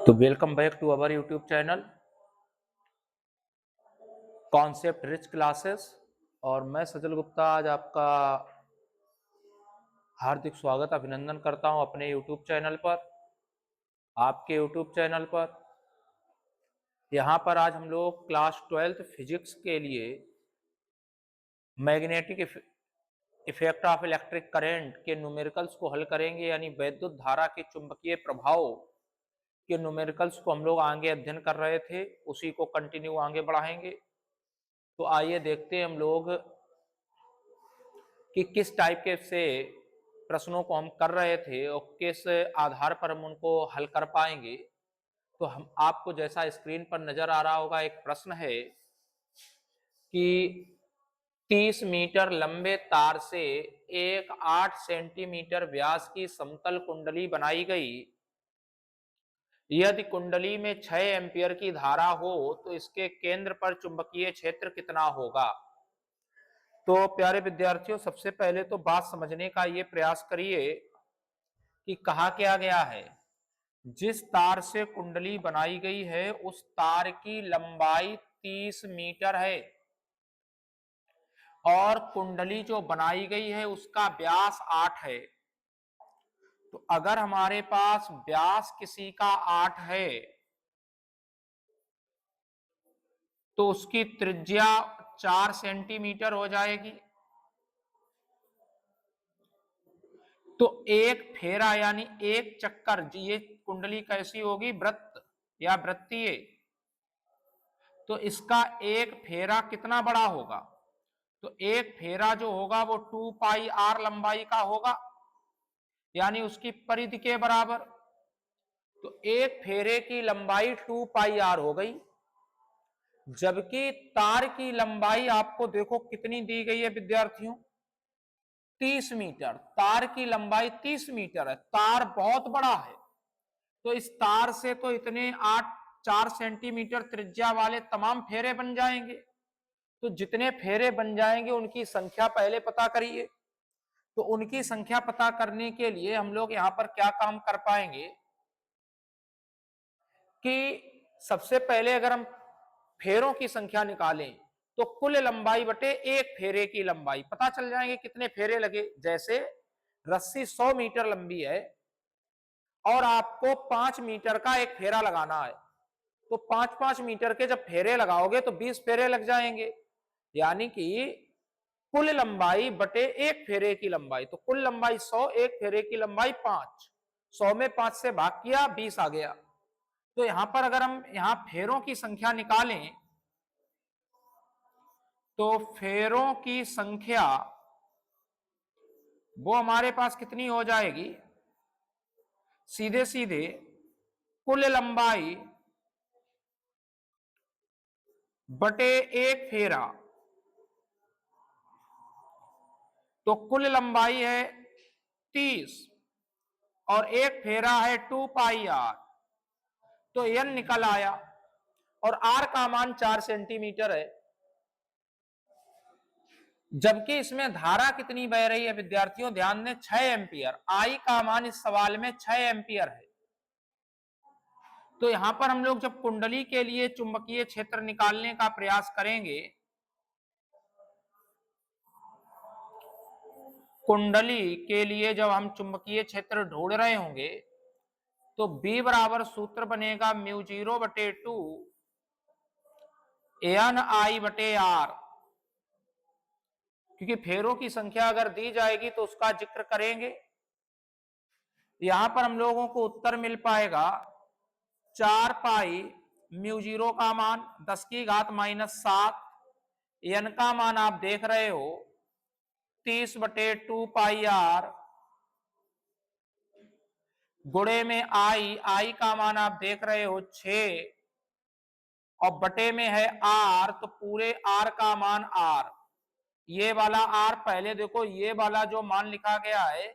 तो welcome back to our YouTube channel concept rich classes. और मैं सजल गुप्ता आज आपका हार्दिक स्वागत अभिनंदन करता हूं अपने यूट्यूब चैनल पर, आपके यूट्यूब चैनल पर। यहां पर आज हम लोग क्लास 12th फिजिक्स के लिए magnetic effect of electric current के न्यूमेरिकल्स को हल करेंगे, यानी वैद्युत धारा के चुंबकीय प्रभाव के न्यूमेरिकल्स को हम लोग आगे अध्ययन कर रहे थे, उसी को कंटिन्यू आगे बढ़ाएंगे। तो आइए देखते हैं हम लोग कि किस टाइप के से प्रश्नों को हम कर रहे थे और किस आधार पर हम उनको हल कर पाएंगे। तो हम आपको जैसा स्क्रीन पर नजर आ रहा होगा, एक प्रश्न है कि 30 मीटर लंबे तार से एक 8 सेंटीमीटर व्यास की समतल कुंडली बनाई गई। यदि कुंडली में 6 एम्पियर की धारा हो तो इसके केंद्र पर चुंबकीय क्षेत्र कितना होगा। तो प्यारे विद्यार्थियों, सबसे पहले तो बात समझने का ये प्रयास करिए कि कहा क्या गया है। जिस तार से कुंडली बनाई गई है उस तार की लंबाई 30 मीटर है और कुंडली जो बनाई गई है उसका व्यास 8 है। तो अगर हमारे पास व्यास किसी का 8 है तो उसकी त्रिज्या 4 सेंटीमीटर हो जाएगी। तो एक फेरा यानी एक चक्कर, ये कुंडली कैसी होगी, वृत्त या वृत्तीय। तो इसका एक फेरा कितना बड़ा होगा, तो एक फेरा जो होगा वो 2 पाई आर लंबाई का होगा, यानी उसकी परिधि के बराबर। तो एक फेरे की लंबाई 2 पाई आर हो गई, जबकि तार की लंबाई आपको देखो कितनी दी गई है विद्यार्थियों, 30 मीटर। तार की लंबाई 30 मीटर है, तार बहुत बड़ा है। तो इस तार से तो इतने 4 सेंटीमीटर त्रिज्या वाले तमाम फेरे बन जाएंगे। तो जितने फेरे बन जाएंगे उनकी संख्या पहले पता करिए। तो उनकी संख्या पता करने के लिए हम लोग यहां पर क्या काम कर पाएंगे कि सबसे पहले अगर हम फेरों की संख्या निकालें तो कुल लंबाई बटे एक फेरे की लंबाई पता चल जाएंगे कितने फेरे लगे। जैसे रस्सी 100 मीटर लंबी है और आपको 5 मीटर का एक फेरा लगाना है, तो 5-5 मीटर के जब फेरे लगाओगे तो 20 फेरे लग जाएंगे, यानी कि कुल लंबाई बटे एक फेरे की लंबाई। तो कुल लंबाई 100, एक फेरे की लंबाई 5, 100 में 5 से भाग किया 20 आ गया। तो यहां पर अगर हम यहां फेरों की संख्या निकालें तो फेरों की संख्या वो हमारे पास कितनी हो जाएगी, सीधे सीधे कुल लंबाई बटे एक फेरा। तो कुल लंबाई है 30 और एक फेरा है 2 पाई आर, तो एन निकल आया और आर का मान 4 सेंटीमीटर है। जबकि इसमें धारा कितनी बह रही है विद्यार्थियों, ध्यान दें 6 एम्पियर। आई का मान इस सवाल में 6 एम्पियर है। तो यहां पर हम लोग जब कुंडली के लिए चुंबकीय क्षेत्र निकालने का प्रयास करेंगे, कुंडली के लिए जब हम चुंबकीय क्षेत्र ढूंढ रहे होंगे तो B बराबर सूत्र बनेगा μ0 बटे 2 एन आई बटे आर, क्योंकि फेरों की संख्या अगर दी जाएगी तो उसका जिक्र करेंगे। यहां पर हम लोगों को उत्तर मिल पाएगा 4 पाई μ0 का मान 10 की घात -7, एन का मान आप देख रहे हो 30 बटे 2 पाई आर, गुणे में आई का मान आप देख रहे हो 6 और बटे में है आर, तो पूरे आर का मान आर। ये वाला आर पहले देखो, ये वाला जो मान लिखा गया है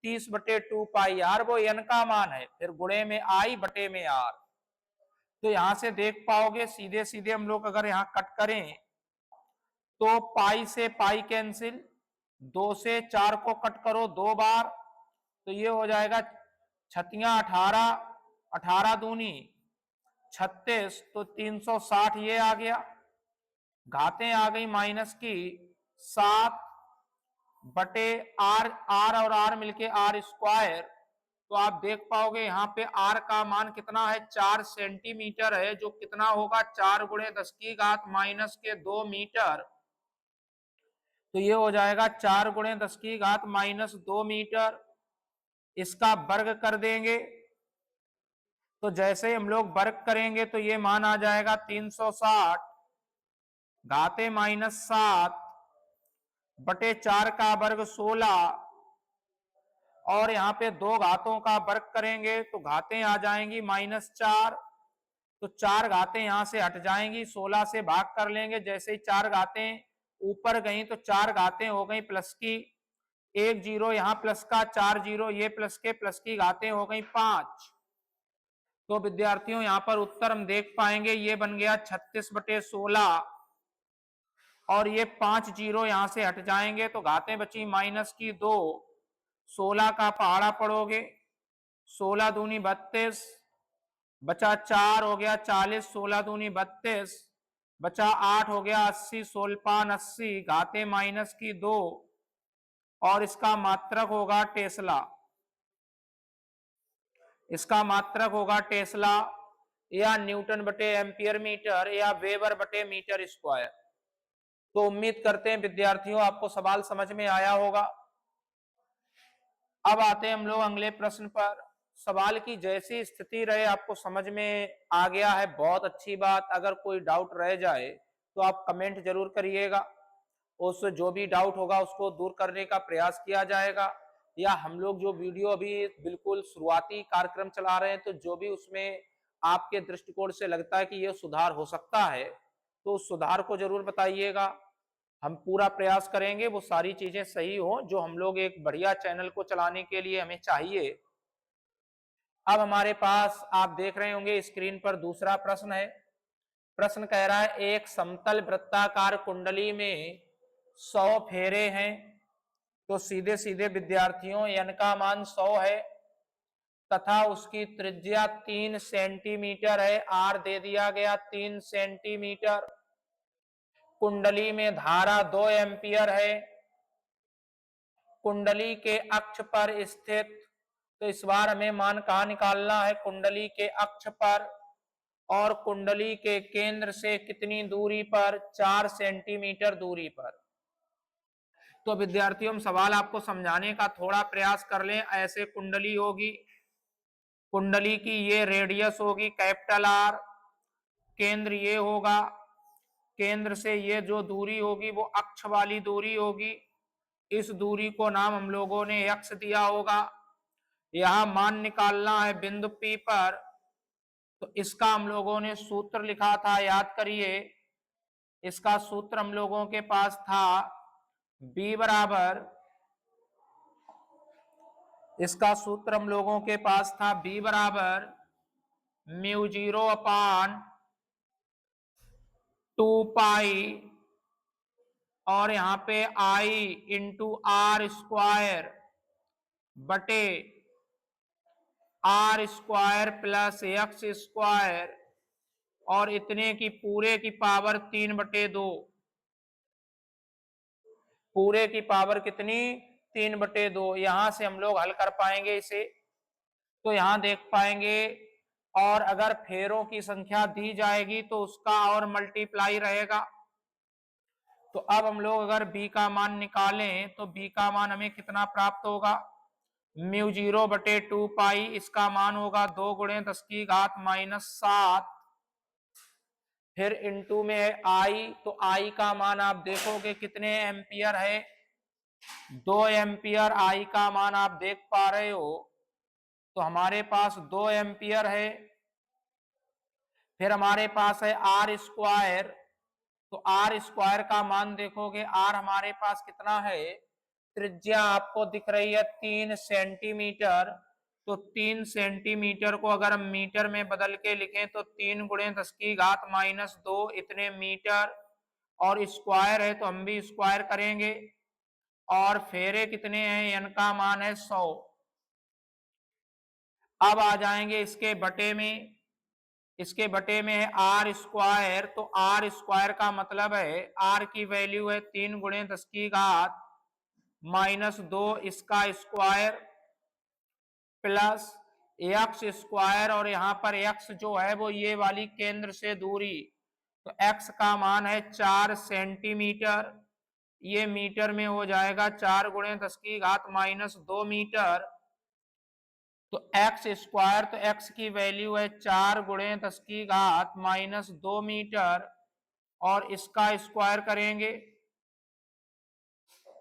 30 बटे 2 पाई आर वो एन का मान है, फिर गुणे में आई बटे में आर। तो यहां से देख पाओगे सीधे सीधे हम लोग अगर यहां कट करें तो पाई से पाई कैंसिल, 2 से 4 को कट करो 2 बार, तो ये हो जाएगा 6 18, 18 दूनी 36, तो 360 ये आ गया, घातें आ गई माइनस की 7 बटे आर, आर और आर मिलके आर स्क्वायर। तो आप देख पाओगे यहाँ पे आर का मान कितना है, 4 सेंटीमीटर है, जो कितना होगा 4 गुणे 10 की घात माइनस के 2 मीटर। तो ये हो जाएगा 4 गुणे 10 की घात माइनस 2 मीटर। इसका वर्ग कर देंगे, तो जैसे ही हम लोग वर्ग करेंगे तो ये मान आ जाएगा 360 घाते माइनस 7 बटे 4 का वर्ग 16, और यहाँ पे 2 घातों का वर्ग करेंगे तो घातें आ जाएंगी -4, तो 4 घातें यहां से हट जाएंगी, 16 से भाग कर लेंगे। जैसे ही 4 घातें ऊपर गई तो 4 घातें हो गई प्लस की, 1 जीरो यहाँ प्लस का, 4 जीरो ये प्लस के, प्लस की घातें हो गई 5। तो विद्यार्थियों यहाँ पर उत्तर हम देख पाएंगे ये बन गया 36/16, और ये 5 जीरो यहां से हट जाएंगे तो घातें बची माइनस की 2, 16 का पहाड़ा पढ़ोगे, 16 दूनी 32, बचा 4 हो गया 40, 16 दूनी 32, बचा 8 हो गया 80, 16 80, घाते माइनस की 2, और इसका मात्रक होगा टेस्ला, इसका मात्रक होगा टेस्ला या न्यूटन बटे एम्पियर मीटर या वेबर बटे मीटर स्क्वायर। तो उम्मीद करते हैं विद्यार्थियों आपको सवाल समझ में आया होगा। अब आते हैं हम लोग अगले प्रश्न पर। सवाल की जैसी स्थिति रहे आपको समझ में आ गया है, बहुत अच्छी बात। अगर कोई डाउट रह जाए तो आप कमेंट जरूर करिएगा, उस जो भी डाउट होगा उसको दूर करने का प्रयास किया जाएगा। या हम लोग जो वीडियो अभी बिल्कुल शुरुआती कार्यक्रम चला रहे हैं, तो जो भी उसमें आपके दृष्टिकोण से लगता है कि यह सुधार हो सकता है तो उस सुधार को जरूर बताइएगा। हम पूरा प्रयास करेंगे वो सारी चीजें सही हो जो हम लोग एक बढ़िया चैनल को चलाने के लिए हमें चाहिए। अब हमारे पास आप देख रहे होंगे स्क्रीन पर दूसरा प्रश्न है। प्रश्न कह रहा है एक समतल वृत्ताकार कुंडली में 100 फेरे हैं, तो सीधे सीधे विद्यार्थियों n का मान 100 है तथा उसकी त्रिज्या 3 सेंटीमीटर है, r दे दिया गया 3 सेंटीमीटर। कुंडली में धारा 2 एम्पियर है, कुंडली के अक्ष पर स्थित, तो इस बार हमें मान कहाँ निकालना है, कुंडली के अक्ष पर, और कुंडली के केंद्र से कितनी दूरी पर, 4 सेंटीमीटर दूरी पर। तो विद्यार्थियों हम सवाल आपको समझाने का थोड़ा प्रयास कर लें। ऐसे कुंडली होगी, कुंडली की ये रेडियस होगी कैपिटल आर, केंद्र ये होगा, केंद्र से ये जो दूरी होगी वो अक्ष वाली दूरी होगी। इस दूरी को नाम हम लोगों ने x दिया होगा। यहां मान निकालना है बिंदु P पर, तो इसका हम लोगों ने सूत्र लिखा था, याद करिए। इसका सूत्र हम लोगों के पास था B बराबर, इसका सूत्र हम लोगों के पास था B बराबर μ0/2 और यहाँ पे I इंटू आर स्क्वायर बटे R square plus X square, और इतने की पूरे की पावर 3/2, पूरे की पावर कितनी, 3/2। यहां से हम लोग हल कर पाएंगे इसे, तो यहां देख पाएंगे, और अगर फेरों की संख्या दी जाएगी तो उसका और मल्टीप्लाई रहेगा। तो अब हम लोग अगर b का मान निकालें तो b का मान हमें कितना प्राप्त होगा, μ0/2 इसका मान होगा 2 गुणे 10 की घात -7, फिर इनटू में I, तो I का मान आप देखोगे कितने एम्पियर है, 2 एम्पियर I का मान आप देख पा रहे हो, तो हमारे पास 2 एम्पियर है। फिर हमारे पास है आर स्क्वायर, तो आर स्क्वायर का मान देखोगे, आर हमारे पास कितना है, त्रिज्या आपको दिख रही है 3 सेंटीमीटर, तो 3 सेंटीमीटर को अगर हम मीटर में बदल के लिखें तो 3 गुणे 10 की घात -2 इतने मीटर, और स्क्वायर है तो हम भी स्क्वायर करेंगे। और फेरे कितने हैं, n का मान है 100। अब आ जाएंगे इसके बटे में, इसके बटे में है आर स्क्वायर, तो आर स्क्वायर का मतलब है आर की वैल्यू है 3 गुणे 10 की घात -2 इसका स्क्वायर प्लस एक्स स्क्वायर, और यहाँ पर एक्स जो है वो ये वाली केंद्र से दूरी, तो एक्स का मान है 4 सेंटीमीटर, ये मीटर में हो जाएगा 4 गुणे 10 की घात -2 मीटर। तो एक्स स्क्वायर, तो एक्स की वैल्यू है 4 गुणे 10 की घात -2 मीटर, और इसका स्क्वायर करेंगे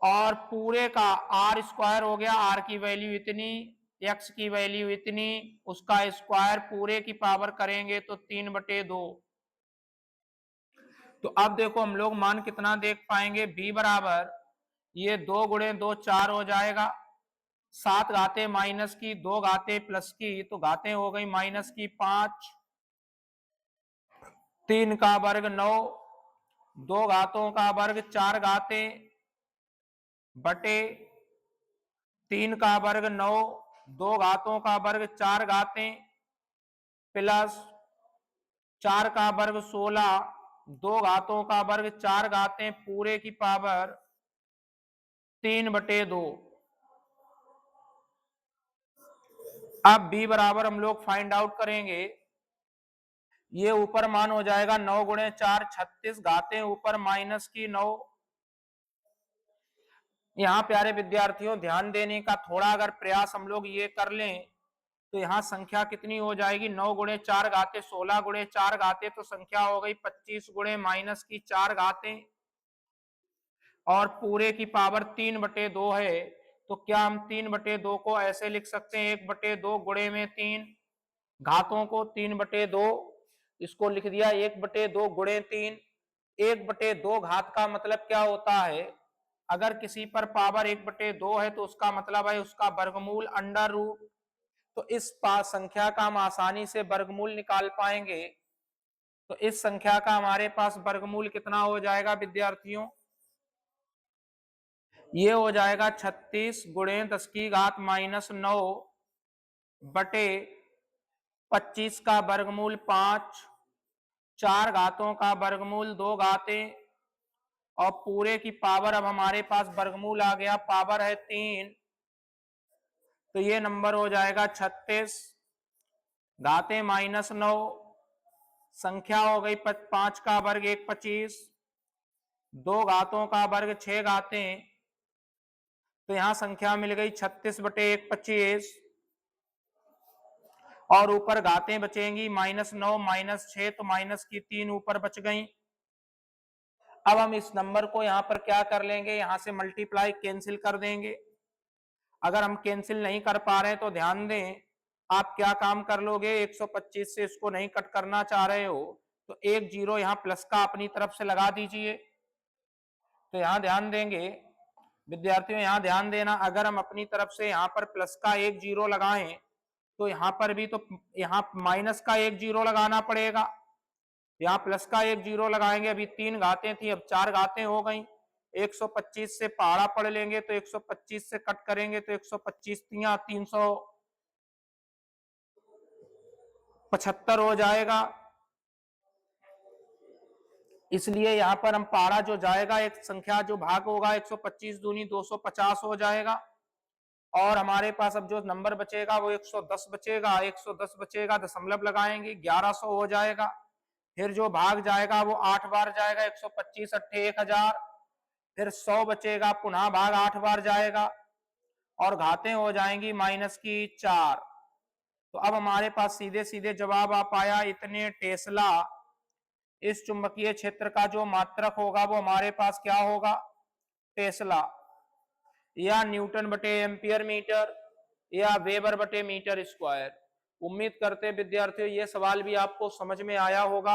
और पूरे का आर स्क्वायर हो गया, आर की वैल्यू इतनी, एक्स की वैल्यू इतनी, उसका स्क्वायर पूरे की पावर करेंगे तो 3/2। तो अब देखो हम लोग मान कितना देख पाएंगे, b बराबर ये 2 गुणे 2 4 हो जाएगा, 7 घातें माइनस की 2 घातें प्लस की, तो घातें हो गई माइनस की 5, 3 का वर्ग 9, 2 घातों का वर्ग 4 घातें बटे 3 का वर्ग 9, 2 घातों का वर्ग 4 घातें प्लस 4 का वर्ग 16, 2 घातों का वर्ग 4 घातें पूरे की पावर 3/2। अब b बराबर हम लोग फाइंड आउट करेंगे, ये ऊपर मान हो जाएगा 9 गुणे 4 36, घातें ऊपर माइनस की 9। यहाँ प्यारे विद्यार्थियों ध्यान देने का थोड़ा अगर प्रयास हम लोग ये कर लें तो यहाँ संख्या कितनी हो जाएगी, 9 गुणे 4 घातें 16 गुणे 4 घातें, तो संख्या हो गई 25 गुणे माइनस की 4 घातें, और पूरे की पावर 3/2 है। तो क्या हम 3/2 को ऐसे लिख सकते हैं, 1/2 गुणे में 3, घातों को 3/2, इसको लिख दिया 1/2 गुणे 3। 1/2 घात का मतलब क्या होता है, अगर किसी पर पावर 1/2 है तो उसका मतलब है उसका वर्गमूल अंडर रूट। तो इस संख्या का हम आसानी से वर्गमूल निकाल पाएंगे। तो इस संख्या का हमारे पास वर्गमूल कितना हो जाएगा विद्यार्थियों, ये हो जाएगा 36 गुणे 10 की घात -9 बटे 25 का वर्गमूल 5, 4 घातों का वर्गमूल 2 घातें, और पूरे की पावर, अब हमारे पास वर्गमूल आ गया पावर है 3, तो ये नंबर हो जाएगा 36, घातें -9, संख्या हो गई 5 का वर्ग 1 25, 2 घातों का वर्ग 6 घातें, तो यहां संख्या मिल गई 36/1 25, और ऊपर घातें बचेंगी -9 -6, तो माइनस की 3 ऊपर बच गई। अब हम इस नंबर को यहां पर क्या कर लेंगे, यहां से मल्टीप्लाई कैंसिल कर देंगे। अगर हम कैंसिल नहीं कर पा रहे हैं तो ध्यान दें, आप क्या काम कर लोगे, 125 से इसको नहीं कट करना चाह रहे हो तो एक जीरो यहाँ प्लस का अपनी तरफ से लगा दीजिए। तो यहाँ ध्यान देंगे विद्यार्थियों, यहाँ ध्यान देना, अगर हम अपनी तरफ से यहाँ पर प्लस का एक जीरो लगाएं तो यहाँ पर भी तो यहाँ माइनस का एक जीरो लगाना पड़ेगा। यहाँ प्लस का एक जीरो लगाएंगे, अभी 3 घातें थी अब 4 घातें हो गई। 125 से पहाड़ा पढ़ लेंगे तो 125 से कट करेंगे तो 125 375 हो जाएगा। इसलिए यहाँ पर हम पहाड़ा जो जाएगा, एक संख्या जो भाग होगा 125 दूनी 250 हो जाएगा, और हमारे पास अब जो नंबर बचेगा वो 110 बचेगा। 110 बचेगा, दशमलव लगाएंगे 1100 हो जाएगा। फिर जो भाग जाएगा वो 8 बार जाएगा, 125 अट्ठे 1000, फिर 100 बचेगा, पुनः भाग 8 बार जाएगा, और घातें हो जाएंगी माइनस की 4। तो अब हमारे पास सीधे सीधे जवाब आ पाया, इतने टेस्ला इस चुंबकीय क्षेत्र का जो मात्रक होगा वो हमारे पास क्या होगा, टेस्ला, या न्यूटन बटे एम्पियर मीटर, या वेबर बटे मीटर स्क्वायर। उम्मीद करते विद्यार्थियों ये सवाल भी आपको समझ में आया होगा।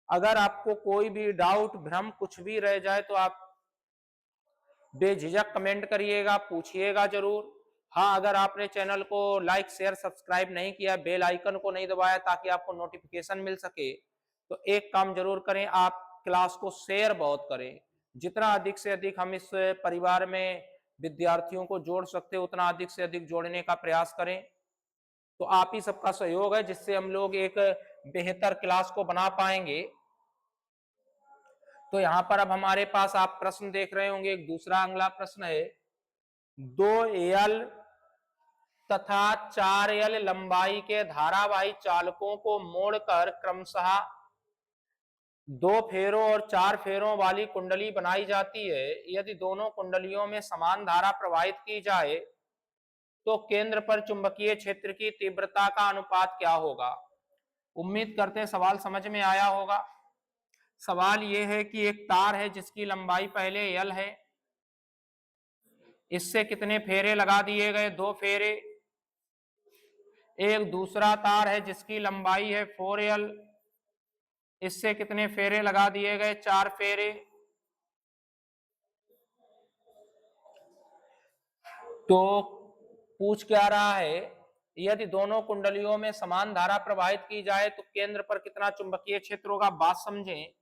अगर आपको कोई भी डाउट भ्रम कुछ भी रह जाए तो आप बेझिझक कमेंट करिएगा, पूछिएगा जरूर। हाँ, अगर आपने चैनल को लाइक शेयर सब्सक्राइब नहीं किया, बेल आइकन को नहीं दबाया ताकि आपको नोटिफिकेशन मिल सके, तो एक काम जरूर करें, आप क्लास को शेयर बहुत करें। जितना अधिक से अधिक हम इस परिवार में विद्यार्थियों को जोड़ सकते उतना अधिक से अधिक जोड़ने का प्रयास करें। तो आप ही सबका सहयोग है जिससे हम लोग एक बेहतर क्लास को बना पाएंगे। तो यहां पर अब हमारे पास आप प्रश्न देख रहे होंगे, एक दूसरा अगला प्रश्न है, 2L तथा 4L लंबाई के धारावाही चालकों को मोड़कर क्रमशः 2 फेरों और 4 फेरों वाली कुंडली बनाई जाती है। यदि दोनों कुंडलियों में समान धारा प्रवाहित की जाए तो केंद्र पर चुंबकीय क्षेत्र की तीव्रता का अनुपात क्या होगा। उम्मीद करते हैं सवाल समझ में आया होगा। सवाल यह है कि एक तार है जिसकी लंबाई पहले L है, इससे कितने फेरे लगा दिए गए, 2 फेरे। एक दूसरा तार है जिसकी लंबाई है 4L, इससे कितने फेरे लगा दिए गए, 4 फेरे। तो पूछ क्या रहा है, यदि दोनों कुंडलियों में समान धारा प्रवाहित की जाए तो केंद्र पर कितना चुंबकीय क्षेत्र होगा। बात समझें,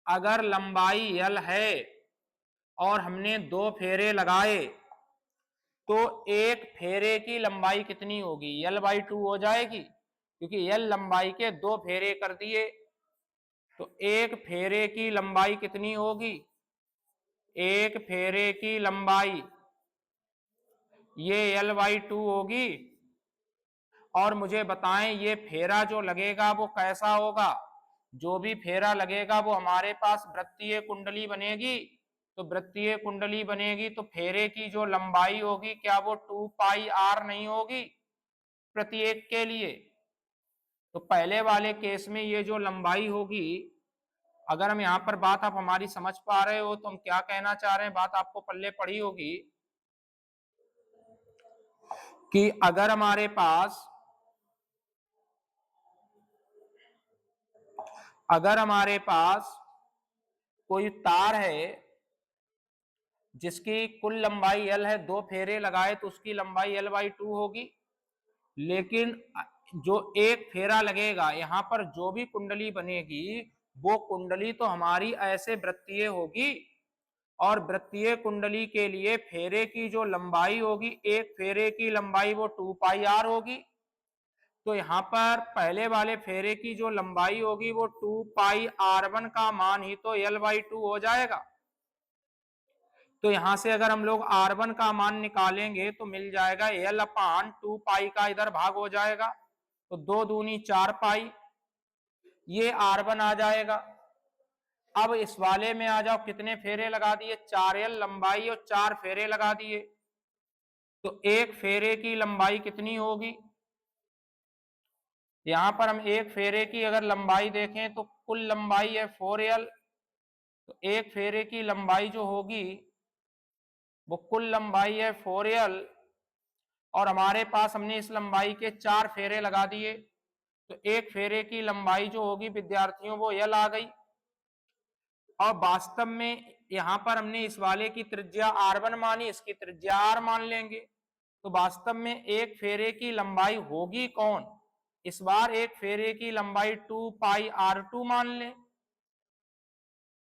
अगर लंबाई L है और हमने 2 फेरे लगाए तो एक फेरे की लंबाई कितनी होगी, L/2 हो जाएगी, क्योंकि L लंबाई के 2 फेरे कर दिए। तो एक फेरे की लंबाई कितनी होगी, एक फेरे की लंबाई ये L/2 होगी। और मुझे बताएं ये फेरा जो लगेगा वो कैसा होगा। जो भी फेरा लगेगा वो हमारे पास वृत्तीय कुंडली बनेगी। तो वृत्तीय कुंडली बनेगी तो फेरे की जो लंबाई होगी क्या वो 2πr नहीं होगी प्रत्येक के लिए। तो पहले वाले केस में ये जो लंबाई होगी, अगर हम यहाँ पर बात आप हमारी समझ पा रहे हो तो हम क्या कहना चाह रहे हैं, बात आपको पल्ले पड़ी होगी कि अगर हमारे पास कोई तार है जिसकी कुल लंबाई L है, 2 फेरे लगाए तो उसकी लंबाई L/2 होगी। लेकिन जो एक फेरा लगेगा, यहां पर जो भी कुंडली बनेगी वो कुंडली तो हमारी ऐसे वृत्तीय होगी, और वृत्तीय कुंडली के लिए फेरे की जो लंबाई होगी, एक फेरे की लंबाई वो 2πr होगी। तो यहां पर पहले वाले फेरे की जो लंबाई होगी वो 2πr1 का मान ही तो L/2 हो जाएगा। तो यहां से अगर हम लोग R1 का मान निकालेंगे तो मिल जाएगा L/2π का इधर भाग हो जाएगा, तो 2 दूनी 4 पाई, ये R1 आ जाएगा। अब इस वाले में आ जाओ, कितने फेरे लगा दिए, 4L लंबाई और 4 फेरे लगा दिए। तो एक फेरे की लंबाई कितनी होगी, यहां पर हम एक फेरे की अगर लंबाई देखें तो कुल लंबाई है 4L, तो एक फेरे की लंबाई जो होगी वो कुल लंबाई है 4L, और हमारे पास हमने इस लंबाई के 4 फेरे लगा दिए। तो एक फेरे की लंबाई जो होगी विद्यार्थियों वो L आ गई। और वास्तव में यहां पर हमने इस वाले की त्रिज्या R1 मानी, इसकी त्रिज्या R मान लेंगे। तो वास्तव में एक फेरे की लंबाई होगी कौन, इस बार एक फेरे की लंबाई 2πr2 मान लें।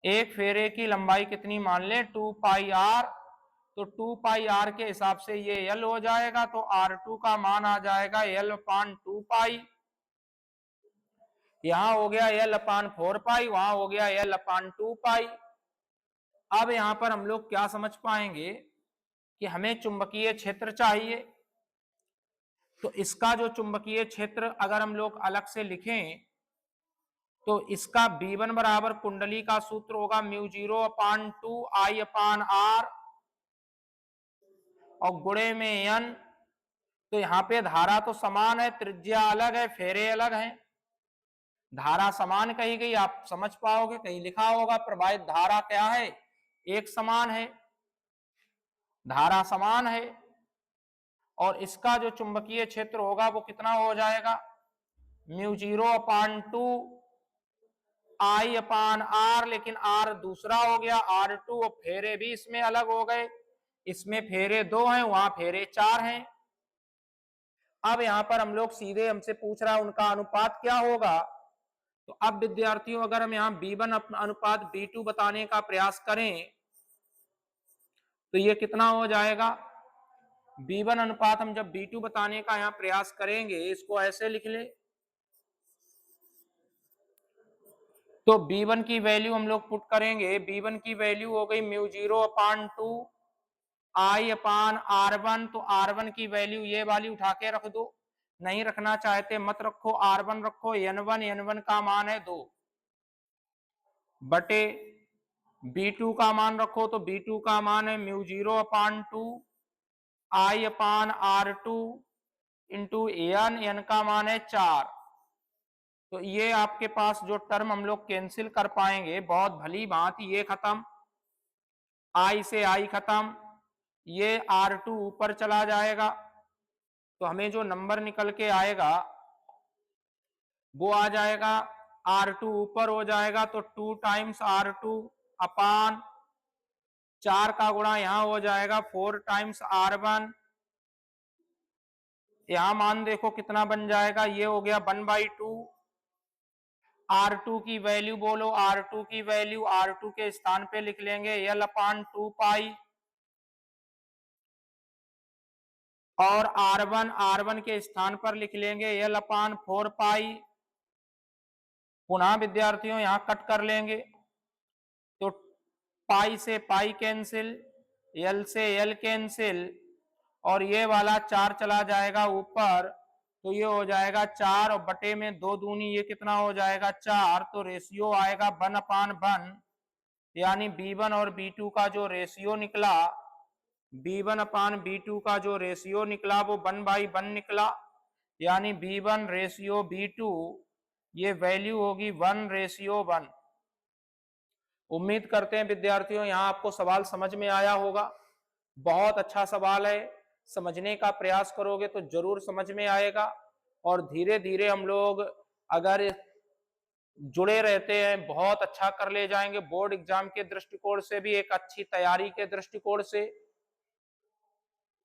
एक फेरे की लंबाई कितनी मान लें, 2πr। तो 2πr के हिसाब से ये L हो जाएगा, तो R2 का मान आ जाएगा L/2π। यहां हो गया L/4π, वहां हो गया L/2π। अब यहां पर हम लोग क्या समझ पाएंगे कि हमें चुंबकीय क्षेत्र चाहिए। तो इसका जो चुंबकीय क्षेत्र अगर हम लोग अलग से लिखें तो इसका V1 बराबर कुंडली का सूत्र होगा μ0/2I/R और गुणे में N। तो यहाँ पे धारा तो समान है, त्रिज्या अलग है, फेरे अलग हैं। धारा समान कही गई, आप समझ पाओगे, कहीं लिखा होगा प्रवाहित धारा क्या है, एक समान है, धारा समान है। और इसका जो चुंबकीय क्षेत्र होगा वो कितना हो जाएगा, μ0/2I/R, लेकिन R दूसरा हो गया R2, और फेरे भी इसमें अलग हो गए, इसमें फेरे 2 हैं, वहां फेरे 4 हैं। अब यहां पर हम लोग सीधे हमसे पूछ रहा है उनका अनुपात क्या होगा। तो अब विद्यार्थियों अगर हम यहाँ B1 अनुपात B2 बताने का प्रयास करें तो ये कितना हो जाएगा, B1 अनुपात हम जब B2 बताने का यहाँ प्रयास करेंगे, इसको ऐसे लिख ले, तो B1 की वैल्यू हम लोग पुट करेंगे। B1 की वैल्यू हो गई μ0/2 I/R1। तो R1 की वैल्यू ये वाली उठा के रख दो, नहीं रखना चाहते मत रखो, R1 रखो। N1 का मान है 2 बटे B2 का मान रखो, तो B2 का मान है μ0/2 I/R2 इंटू N का मान है 4। तो ये आपके पास जो टर्म हम लोग कैंसिल कर पाएंगे, बहुत भली बात, ये खत्म, I से I खत्म, ये R2 ऊपर चला जाएगा, तो हमें जो नंबर निकल के आएगा वो आ जाएगा, R2 ऊपर हो जाएगा तो 2 टाइम्स R2 अपान 4 का गुणा यहां हो जाएगा 4 टाइम्स R1। यहां मान देखो कितना बन जाएगा, ये हो गया 1/2। R2 की वैल्यू बोलो, R2 की वैल्यू R2 के स्थान पे लिख लेंगे L/2 पाई, और R1 के स्थान पर लिख लेंगे L/4 पाई। पुनः विद्यार्थियों यहां कट कर लेंगे, तो पाई से पाई कैंसिल, L से L कैंसिल, और ये वाला 4 चला जाएगा ऊपर, तो ये हो जाएगा 4 और बटे में 2 दूनी ये कितना हो जाएगा 4। तो रेशियो आएगा 1/1, यानी B1 और B2 का जो रेशियो निकला, B1/B2 का जो रेशियो निकला वो 1/1 निकला, यानी B1 रेशियो B2, ये वैल्यू होगी 1:1। उम्मीद करते हैं विद्यार्थियों यहाँ आपको सवाल समझ में आया होगा। बहुत अच्छा सवाल है, समझने का प्रयास करोगे तो जरूर समझ में आएगा, और धीरे धीरे हम लोग अगर जुड़े रहते हैं बहुत अच्छा कर ले जाएंगे, बोर्ड एग्जाम के दृष्टिकोण से भी, एक अच्छी तैयारी के दृष्टिकोण से।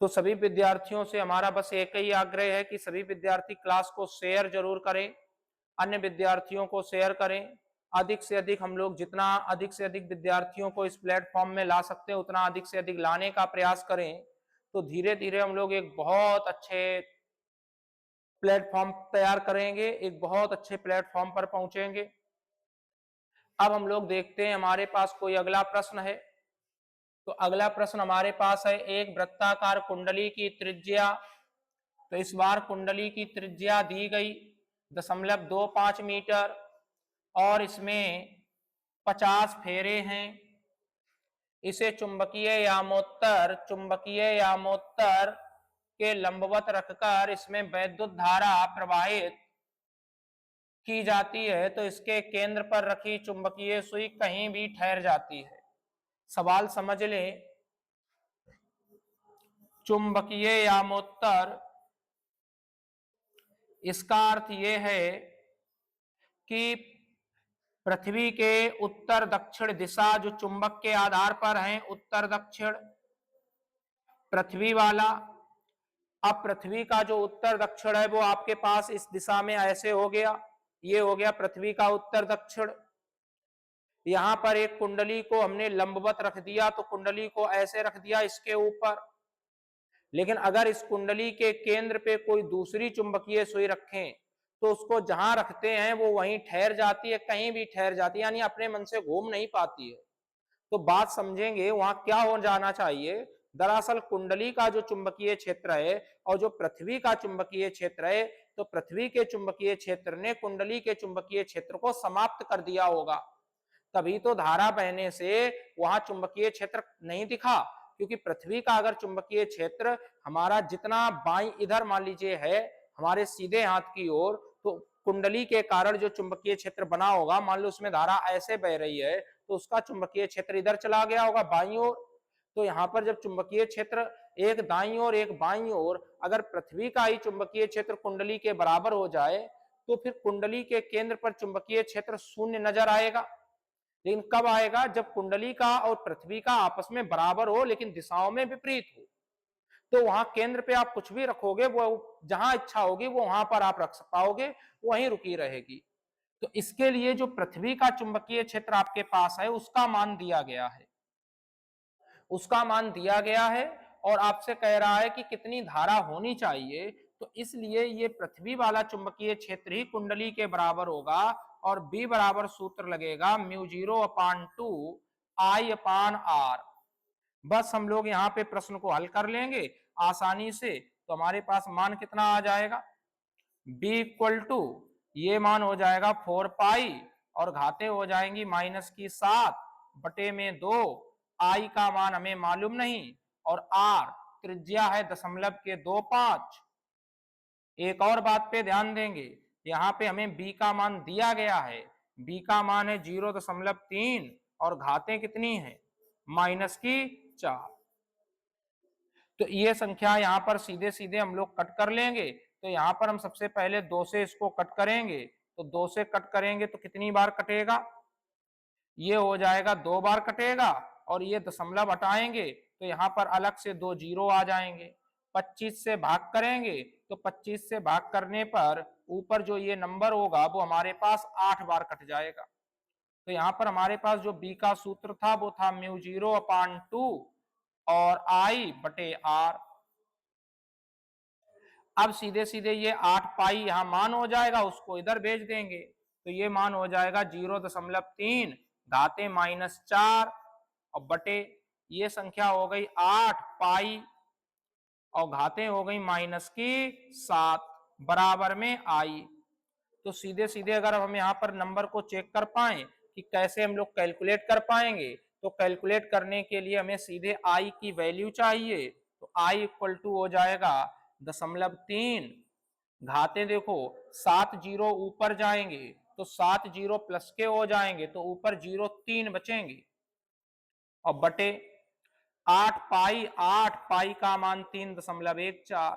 तो सभी विद्यार्थियों से हमारा बस एक ही आग्रह है कि सभी विद्यार्थी क्लास को शेयर जरूर करें, अन्य विद्यार्थियों को शेयर करें, अधिक से अधिक हम लोग जितना अधिक से अधिक विद्यार्थियों को इस प्लेटफॉर्म में ला सकते हैं उतना अधिक से अधिक लाने का प्रयास करें। तो धीरे धीरे हम लोग एक बहुत अच्छे प्लेटफॉर्म तैयार करेंगे, एक बहुत अच्छे प्लेटफॉर्म पर पहुंचेंगे। अब हम लोग देखते हैं हमारे पास कोई अगला प्रश्न है। तो अगला प्रश्न हमारे पास है, एक वृत्ताकार कुंडली की त्रिज्या, तो इस बार कुंडली की त्रिज्या दी गई 0.25 मीटर, और इसमें 50 फेरे हैं। इसे चुंबकीय यामोत्तर के लंबवत रखकर इसमें वैद्युत धारा प्रवाहित की जाती है, तो इसके केंद्र पर रखी चुंबकीय सुई कहीं भी ठहर जाती है। सवाल समझ लें, चुंबकीय यामोत्तर, इसका अर्थ यह है कि पृथ्वी के उत्तर दक्षिण दिशा जो चुंबक के आधार पर है, उत्तर दक्षिण पृथ्वी वाला। अब पृथ्वी का जो उत्तर दक्षिण है वो आपके पास इस दिशा में ऐसे हो गया, ये हो गया पृथ्वी का उत्तर दक्षिण। यहां पर एक कुंडली को हमने लंबवत रख दिया, तो कुंडली को ऐसे रख दिया इसके ऊपर। लेकिन अगर इस कुंडली के केंद्र पे कोई दूसरी चुंबकीय सुई रखें तो उसको जहां रखते हैं वो वहीं ठहर जाती है, कहीं भी ठहर जाती है, यानी अपने मन से घूम नहीं पाती है। तो बात समझेंगे वहां क्या हो जाना चाहिए। दरअसल कुंडली का जो चुंबकीय क्षेत्र है और जो पृथ्वी का चुंबकीय क्षेत्र है, तो पृथ्वी के चुंबकीय क्षेत्र ने कुंडली के चुंबकीय क्षेत्र को समाप्त कर दिया होगा, तभी तो धारा बहने से वहां चुंबकीय क्षेत्र नहीं दिखा। क्योंकि पृथ्वी का अगर चुंबकीय क्षेत्र हमारा जितना बाई इधर मान लीजिए है हमारे सीधे हाथ की ओर, तो कुंडली के कारण जो चुंबकीय क्षेत्र बना होगा, मान लो उसमें धारा ऐसे बह रही है तो उसका चुंबकीय क्षेत्र इधर चला गया होगा बाई ओर। तो यहाँ पर जब चुंबकीय क्षेत्र एक दाई ओर एक बाई ओर, अगर पृथ्वी का ही चुंबकीय क्षेत्र कुंडली के बराबर हो जाए तो फिर कुंडली के केंद्र पर चुंबकीय क्षेत्र शून्य नजर आएगा। लेकिन कब आएगा, जब कुंडली का और पृथ्वी का आपस में बराबर हो लेकिन दिशाओं में विपरीत हो, तो वहां केंद्र पे आप कुछ भी रखोगे वो जहां इच्छा होगी वो वहां पर आप रख पाओगे, वहीं रुकी रहेगी। तो इसके लिए जो पृथ्वी का चुंबकीय क्षेत्र आपके पास है उसका मान दिया गया है, उसका मान दिया गया है, और आपसे कह रहा है कि कितनी धारा होनी चाहिए, तो इसलिए ये पृथ्वी वाला चुंबकीय क्षेत्र ही कुंडली के बराबर होगा और बी बराबर सूत्र लगेगा μ0/2 I/r। बस हम लोग यहाँ पे प्रश्न को हल कर लेंगे आसानी से, तो हमारे पास मान कितना आ जाएगा, b इक्वल टू ये मान हो जाएगा 4 पाई और घातें हो जाएंगी -7 बटे में 2। आई का मान हमें मालूम नहीं और आर त्रिज्या है 0.25। एक और बात पे ध्यान देंगे, यहाँ पे हमें b का मान दिया गया है, b का मान है 0.3 और घातें कितनी है -4। तो ये संख्या यहाँ पर सीधे सीधे हम लोग कट कर लेंगे। तो यहाँ पर हम सबसे पहले 2 से इसको कट करेंगे, तो 2 से कट करेंगे तो कितनी बार कटेगा, ये हो जाएगा 2 बार कटेगा और ये दशमलव हटाएंगे तो यहाँ पर अलग से 2 जीरो आ जाएंगे। 25 से भाग करेंगे तो 25 से भाग करने पर ऊपर जो ये नंबर होगा वो हमारे पास 8 बार कट जाएगा। तो यहाँ पर हमारे पास जो b का सूत्र था वो था μ0/2 और I/r। अब सीधे सीधे ये 8 पाई यहाँ मान हो जाएगा, उसको इधर भेज देंगे तो ये मान हो जाएगा 0.3 घातें -4 और बटे ये संख्या हो गई 8 पाई और घातें हो गई -7 बराबर में आई। तो सीधे सीधे अगर हम यहाँ पर नंबर को चेक कर पाए कि कैसे हम लोग कैलकुलेट कर पाएंगे, तो कैलकुलेट करने के लिए हमें सीधे आई की वैल्यू चाहिए। तो आई इक्वल टू हो जाएगा 0.3 घाते देखो 7 जीरो ऊपर जाएंगे तो 7 जीरो प्लस के हो जाएंगे तो ऊपर 3 बचेंगे और बटे 8 पाई का मान 3.14।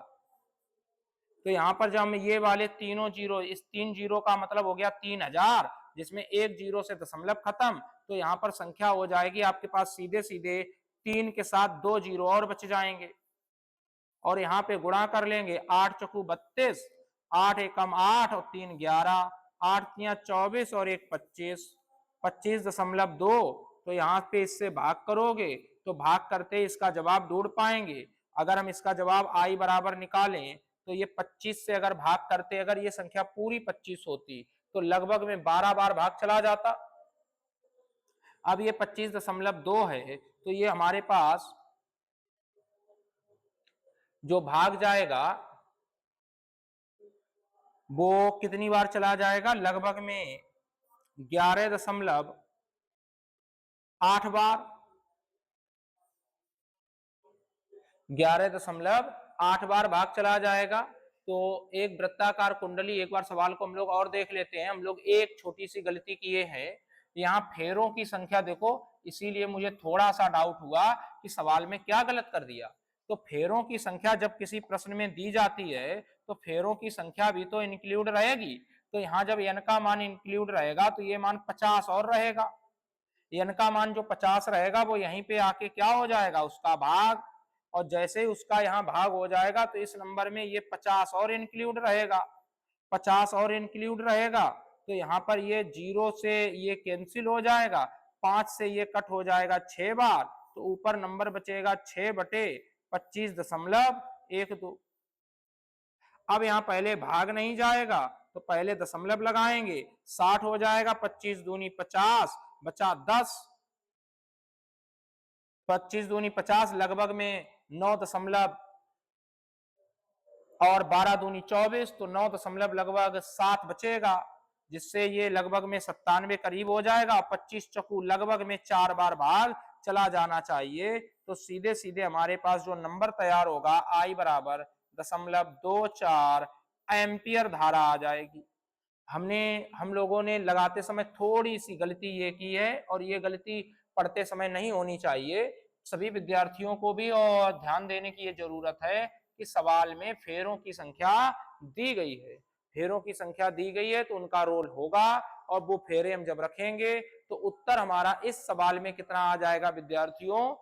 तो यहाँ पर जब हम ये वाले तीनों जीरो, इस 3 जीरो का मतलब हो गया 3000 जिसमें एक जीरो से दशमलव खत्म, तो यहाँ पर संख्या हो जाएगी आपके पास सीधे सीधे 3 के साथ 2 जीरो और बच जाएंगे और यहाँ पे गुणा कर लेंगे 8 चौकू 32, 8 एकम 8 और 3 11, 8 तियां 24 और 1 25, 25.2। तो यहाँ पे इससे भाग करोगे तो भाग करते इसका जवाब ढूंढ पाएंगे। अगर हम इसका जवाब आई बराबर निकालें तो ये 25 से अगर भाग करते, अगर ये संख्या पूरी 25 होती तो लगभग में 12 बार भाग चला जाता। अब ये 25.2 है तो ये हमारे पास जो भाग जाएगा वो कितनी बार चला जाएगा, लगभग में 11.8 बार, 11.8 बार भाग चला जाएगा। तो एक वृत्ताकार कुंडली, एक बार सवाल को हम लोग और देख लेते हैं। हम लोग एक छोटी सी गलती किए हैं, यहाँ फेरों की संख्या देखो, इसीलिए मुझे थोड़ा सा डाउट हुआ कि सवाल में क्या गलत कर दिया। तो फेरों की संख्या जब किसी प्रश्न में दी जाती है तो फेरों की संख्या भी तो इंक्लूड रहेगी। तो यहाँ जब n का मान इंक्लूड रहेगा तो ये मान 50 और रहेगा, n का मान जो 50 रहेगा वो यहीं पे आके क्या हो जाएगा, उसका भाग, और जैसे ही उसका यहाँ भाग हो जाएगा तो इस नंबर में ये 50 और इंक्लूड रहेगा, 50 और इंक्लूड रहेगा। तो यहाँ पर ये 0 से ये कैंसिल हो जाएगा, 5 से ये कट हो जाएगा 6 बार, तो ऊपर नंबर बचेगा 6/25.12। अब यहाँ पहले भाग नहीं जाएगा तो पहले दशमलव लगाएंगे, 60 हो जाएगा, 25 दूनी 50 बचा 10, 25 दूनी 50 लगभग में 9 दशमलव और 12 दूनी 24, तो 9 दशमलव लगभग 7 बचेगा, जिससे ये लगभग में 97 करीब हो जाएगा। 25 चकू लगभग में 4 बार भाग चला जाना चाहिए। तो सीधे सीधे हमारे पास जो नंबर तैयार होगा आई बराबर 0.24 एम्पियर धारा आ जाएगी। हम लोगों ने लगाते समय थोड़ी सी गलती ये की है और ये गलती पढ़ते समय नहीं होनी चाहिए। सभी विद्यार्थियों को भी और ध्यान देने की ये जरूरत है कि सवाल में फेरों की संख्या दी गई है, फेरों की संख्या दी गई है तो उनका रोल होगा और वो फेरे हम जब रखेंगे तो उत्तर हमारा इस सवाल में कितना आ जाएगा विद्यार्थियों,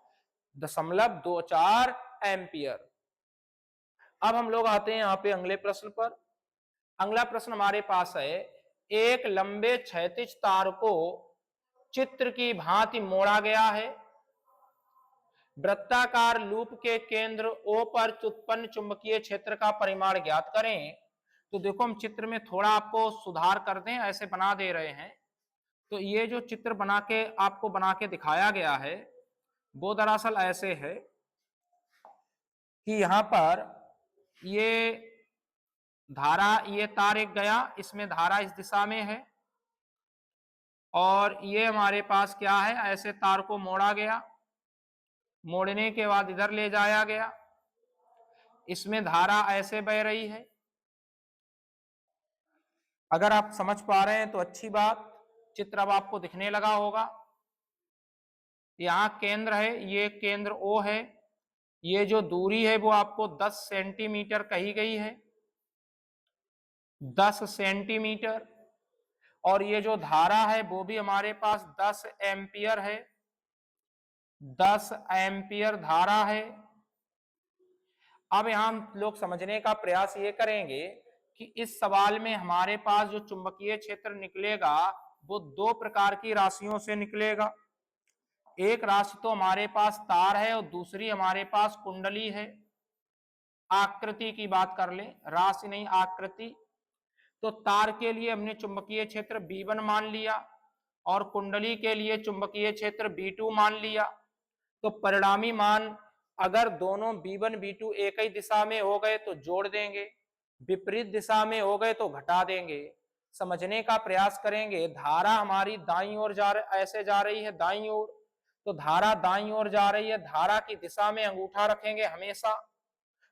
0.24 एम्पियर। अब हम लोग आते हैं यहाँ पे अगले प्रश्न पर। अगला प्रश्न हमारे पास है, एक लंबे क्षैतिज तार को चित्र की भांति मोड़ा गया है वृत्ताकार लूप के केंद्र O पर उत्पन्न चुंबकीय क्षेत्र का परिमाण ज्ञात करें। तो देखो हम चित्र में थोड़ा आपको सुधार कर दें, ऐसे बना दे रहे हैं। तो ये जो चित्र बना के आपको बना के दिखाया गया है वो दरअसल ऐसे है कि यहाँ पर ये धारा, ये तार एक गया, इसमें धारा इस दिशा में है और ये हमारे पास क्या है, ऐसे तार को मोड़ा गया, मोड़ने के बाद इधर ले जाया गया, इसमें धारा ऐसे बह रही है। अगर आप समझ पा रहे हैं तो अच्छी बात, चित्र अब आपको दिखने लगा होगा। यहाँ केंद्र है, ये केंद्र O है, ये जो दूरी है वो आपको 10 सेंटीमीटर कही गई है, 10 सेंटीमीटर। और ये जो धारा है वो भी हमारे पास 10 एम्पियर है, 10 एम्पियर धारा है। अब यहां हम लोग समझने का प्रयास ये करेंगे कि इस सवाल में हमारे पास जो चुंबकीय क्षेत्र निकलेगा वो दो प्रकार की राशियों से निकलेगा। एक राशि तो हमारे पास तार है और दूसरी हमारे पास कुंडली है। आकृति की बात कर ले, राशि नहीं आकृति। तो तार के लिए हमने चुंबकीय क्षेत्र B1 मान लिया और कुंडली के लिए चुंबकीय क्षेत्र B2 मान लिया। तो परिणामी मान अगर दोनों B1 B2 एक ही दिशा में हो गए तो जोड़ देंगे, विपरीत दिशा में हो गए तो घटा देंगे। समझने का प्रयास करेंगे। धारा हमारी दाईं ओर ऐसे जा रही है दाईं ओर, तो धारा दाईं ओर जा रही है, धारा की दिशा में अंगूठा रखेंगे हमेशा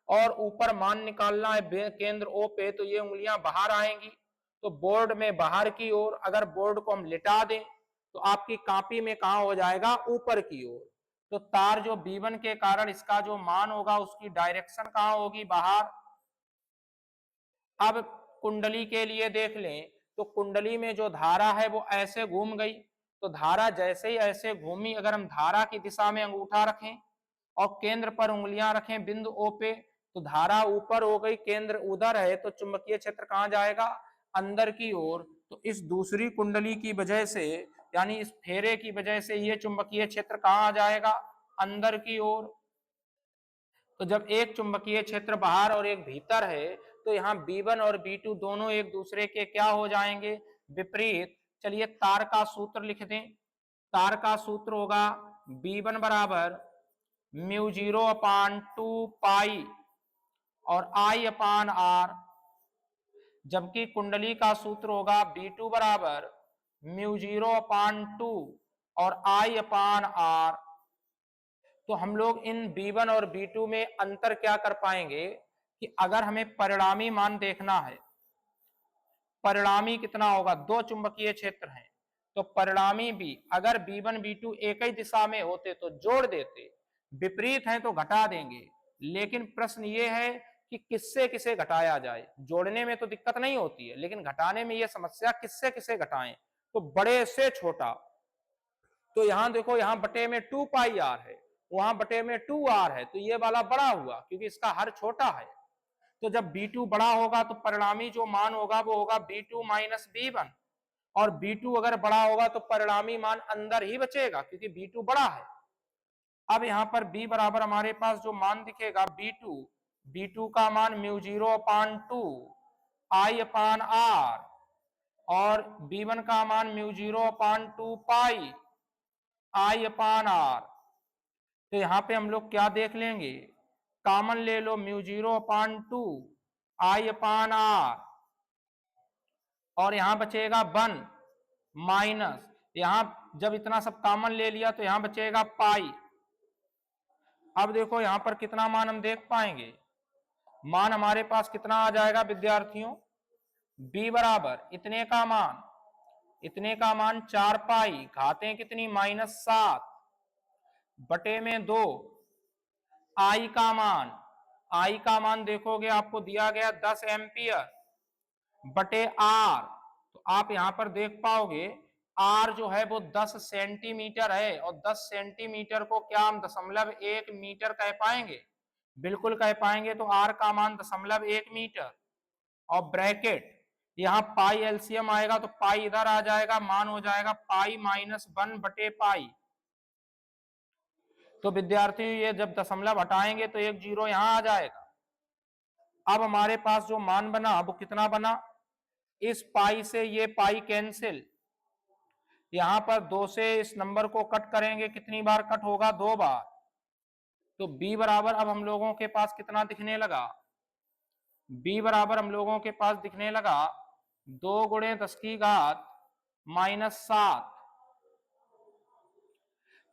और ऊपर मान निकालना है केंद्र O पे, तो ये उंगलियां बाहर आएंगी। तो बोर्ड में बाहर की ओर, अगर बोर्ड को हम लिटा दें तो आपकी कॉपी में कहां हो जाएगा, ऊपर की ओर। तो तार जो B1 के कारण इसका जो मान होगा उसकी डायरेक्शन कहां होगी, बाहर। अब कुंडली के लिए देख लें तो कुंडली में जो धारा है वो ऐसे घूम गई, तो धारा जैसे ही ऐसे घूमी, अगर हम धारा की दिशा में अंगूठा रखें और केंद्र पर उंगलियां रखें बिंदु O पे, तो धारा ऊपर हो गई, केंद्र उधर है, तो चुंबकीय क्षेत्र कहां जाएगा, अंदर की ओर। तो इस दूसरी कुंडली की वजह से, यानी इस फेरे की वजह से ये चुंबकीय क्षेत्र कहां आ जाएगा, अंदर की ओर। तो जब एक चुंबकीय क्षेत्र बाहर और एक भीतर है तो यहाँ B1 और B2 दोनों एक दूसरे के क्या हो जाएंगे, विपरीत। चलिए तार का सूत्र लिख दें। तार का सूत्र होगा B1 बराबर μ0/2 पाई और I/R, जबकि कुंडली का सूत्र होगा B2 बराबर μ0/2 और I/R। तो हम लोग इन B1 और B2 में अंतर क्या कर पाएंगे कि अगर हमें परिणामी मान देखना है, परिणामी कितना होगा, दो चुंबकीय क्षेत्र हैं तो परिणामी भी, अगर B1 B2 एक ही दिशा में होते तो जोड़ देते, विपरीत हैं तो घटा देंगे। लेकिन प्रश्न ये है कि किससे किसे घटाया जाए। जोड़ने में तो दिक्कत नहीं होती है, लेकिन घटाने में यह समस्या, किससे किसे घटाएं। तो बड़े से छोटा, तो यहां देखो, यहां बटे में 2 पाई आर है, वहां बटे में 2r है, तो ये वाला बड़ा हुआ क्योंकि इसका हर छोटा है। तो जब B2 बड़ा होगा तो परिणामी जो मान होगा वो होगा B2 माइनस B1, और B2 अगर बड़ा होगा तो परिणामी मान अंदर ही बचेगा क्योंकि B2 बड़ा है। अब यहां पर B बराबर हमारे पास जो मान दिखेगा B2 का मान μ0/2 I/R और B1 का मान μ0/2 पाई I/R। तो यहां पे हम लोग क्या देख लेंगे, कॉमन ले लो, μ0/2 I/R और यहां बचेगा 1 माइनस, यहां जब इतना सब कॉमन ले लिया तो यहां बचेगा पाई। अब देखो यहां पर कितना मान हम देख पाएंगे, मान हमारे पास कितना आ जाएगा विद्यार्थियों, B बराबर इतने का मान, इतने का मान 4 पाई, घातें कितनी -7 बटे में 2, आई का मान, आई का मान देखोगे आपको दिया गया 10 एम्पियर बटे आर। तो आप यहां पर देख पाओगे आर जो है वो 10 सेंटीमीटर है, और 10 सेंटीमीटर को क्या हम 0.1 मीटर कह पाएंगे, बिल्कुल कह पाएंगे। तो आर का मान 0.1 मीटर और ब्रैकेट, यहाँ पाई एलसीएम आएगा तो पाई इधर आ जाएगा, मान हो जाएगा पाई -1 बटे पाई। तो विद्यार्थी ये जब दशमलव हटाएंगे तो एक जीरो यहां आ जाएगा। अब हमारे पास जो मान बना वो कितना बना, इस पाई से ये पाई कैंसिल, यहां पर 2 से इस नंबर को कट करेंगे, कितनी बार कट होगा, 2 बार। तो b बराबर अब हम लोगों के पास कितना दिखने लगा, b बराबर हम लोगों के पास दिखने लगा 2 गुणे 10 की घात -7।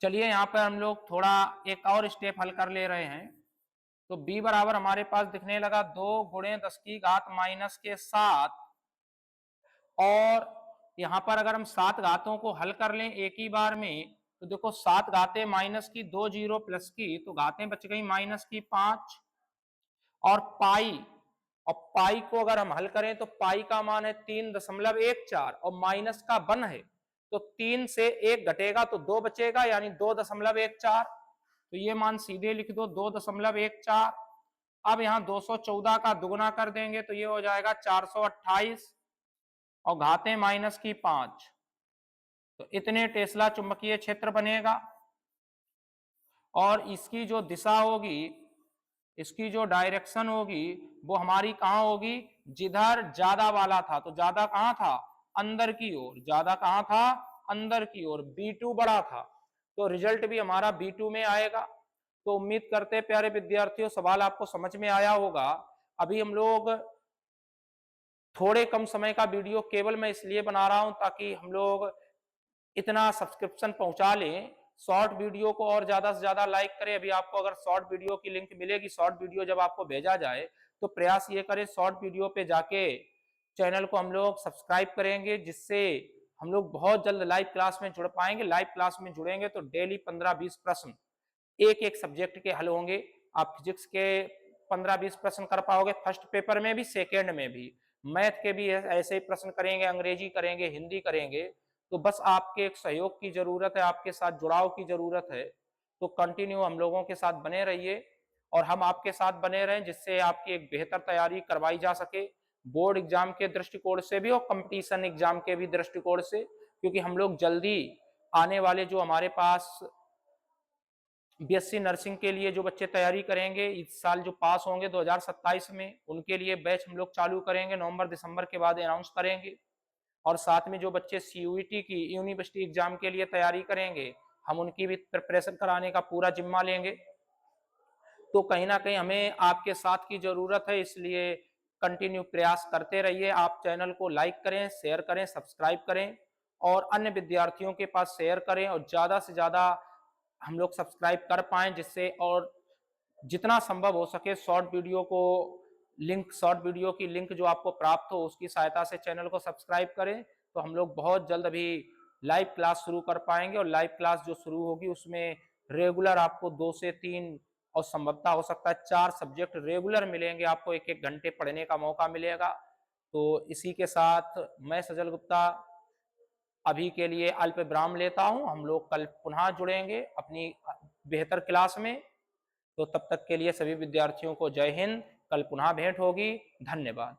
चलिए यहां पर हम लोग थोड़ा एक और स्टेप हल कर ले रहे हैं। तो b बराबर हमारे पास दिखने लगा 2 गुणे 10 की घात -7। और यहां पर अगर हम 7 घातों को हल कर लें एक ही बार में, तो देखो 7 घातें माइनस की 2 जीरो प्लस की, तो घातें बच गई माइनस की 5। और पाई को अगर हम हल करें तो पाई का मान है 3.14 और माइनस का 1 है, तो 3 से 1 घटेगा तो 2 बचेगा, यानी 2.14। तो ये मान सीधे लिख दो 2.14। अब यहाँ 214 का दुगुना कर देंगे तो ये हो जाएगा 428 और घातें माइनस की 5। तो इतने टेस्ला चुंबकीय क्षेत्र बनेगा। और इसकी जो दिशा होगी, इसकी जो डायरेक्शन होगी वो हमारी कहाँ होगी, जिधर ज्यादा वाला था। तो ज्यादा कहाँ था, अंदर की ओर। ज्यादा कहाँ था, अंदर की ओर। B2 बड़ा था, तो रिजल्ट भी हमारा B2 में आएगा। तो उम्मीद करते हैं प्यारे विद्यार्थियों सवाल आपको समझ में आया होगा। अभी हम लोग थोड़े कम समय का वीडियो केवल मैं इसलिए बना रहा हूं ताकि हम लोग इतना सब्सक्रिप्शन पहुंचा लें, शॉर्ट वीडियो को और ज्यादा से ज्यादा लाइक करें। अभी आपको अगर शॉर्ट वीडियो की लिंक मिलेगी, शॉर्ट वीडियो जब आपको भेजा जाए तो प्रयास ये करें शॉर्ट वीडियो पे जाके चैनल को हम लोग सब्सक्राइब करेंगे, जिससे हम लोग बहुत जल्द लाइव क्लास में जुड़ पाएंगे। लाइव क्लास में जुड़ेंगे तो डेली 15-20 प्रश्न एक एक सब्जेक्ट के हल होंगे। आप फिजिक्स के 15-20 प्रश्न कर पाओगे, फर्स्ट पेपर में भी सेकेंड में भी। मैथ के भी ऐसे ही प्रश्न करेंगे, अंग्रेजी करेंगे, हिंदी करेंगे। तो बस आपके एक सहयोग की जरूरत है, आपके साथ जुड़ाव की जरूरत है। तो कंटिन्यू हम लोगों के साथ बने रहिए और हम आपके साथ बने रहें, जिससे आपकी एक बेहतर तैयारी करवाई जा सके, बोर्ड एग्जाम के दृष्टिकोण से भी और कंपटीशन एग्जाम के भी दृष्टिकोण से। क्योंकि हम लोग जल्दी आने वाले जो हमारे पास बीएससी नर्सिंग के लिए जो बच्चे तैयारी करेंगे इस साल, जो पास होंगे 2027 में, उनके लिए बैच हम लोग चालू करेंगे, नवंबर दिसंबर के बाद अनाउंस करेंगे। और साथ में जो बच्चे सीयूईटी की यूनिवर्सिटी एग्जाम के लिए तैयारी करेंगे, हम उनकी भी प्रिपरेशन कराने का पूरा जिम्मा लेंगे। तो कहीं ना कहीं हमें आपके साथ की जरूरत है, इसलिए कंटिन्यू प्रयास करते रहिए। आप चैनल को लाइक करें, शेयर करें, सब्सक्राइब करें और अन्य विद्यार्थियों के पास शेयर करें, और ज़्यादा से ज़्यादा हम लोग सब्सक्राइब कर पाएँ, जिससे और जितना संभव हो सके शॉर्ट वीडियो को लिंक, शॉर्ट वीडियो की लिंक जो आपको प्राप्त हो उसकी सहायता से चैनल को सब्सक्राइब करें। तो हम लोग बहुत जल्द अभी लाइव क्लास शुरू कर पाएंगे, और लाइव क्लास जो शुरू होगी उसमें रेगुलर आपको 2 से 3 और संभवतः हो सकता है 4 सब्जेक्ट रेगुलर मिलेंगे, आपको एक एक घंटे पढ़ने का मौका मिलेगा। तो इसी के साथ मैं सजल गुप्ता अभी के लिए अल्प विराम लेता हूं। हम लोग कल पुनः जुड़ेंगे अपनी बेहतर क्लास में। तो तब तक के लिए सभी विद्यार्थियों को जय हिंद। कल पुनः भेंट होगी। धन्यवाद।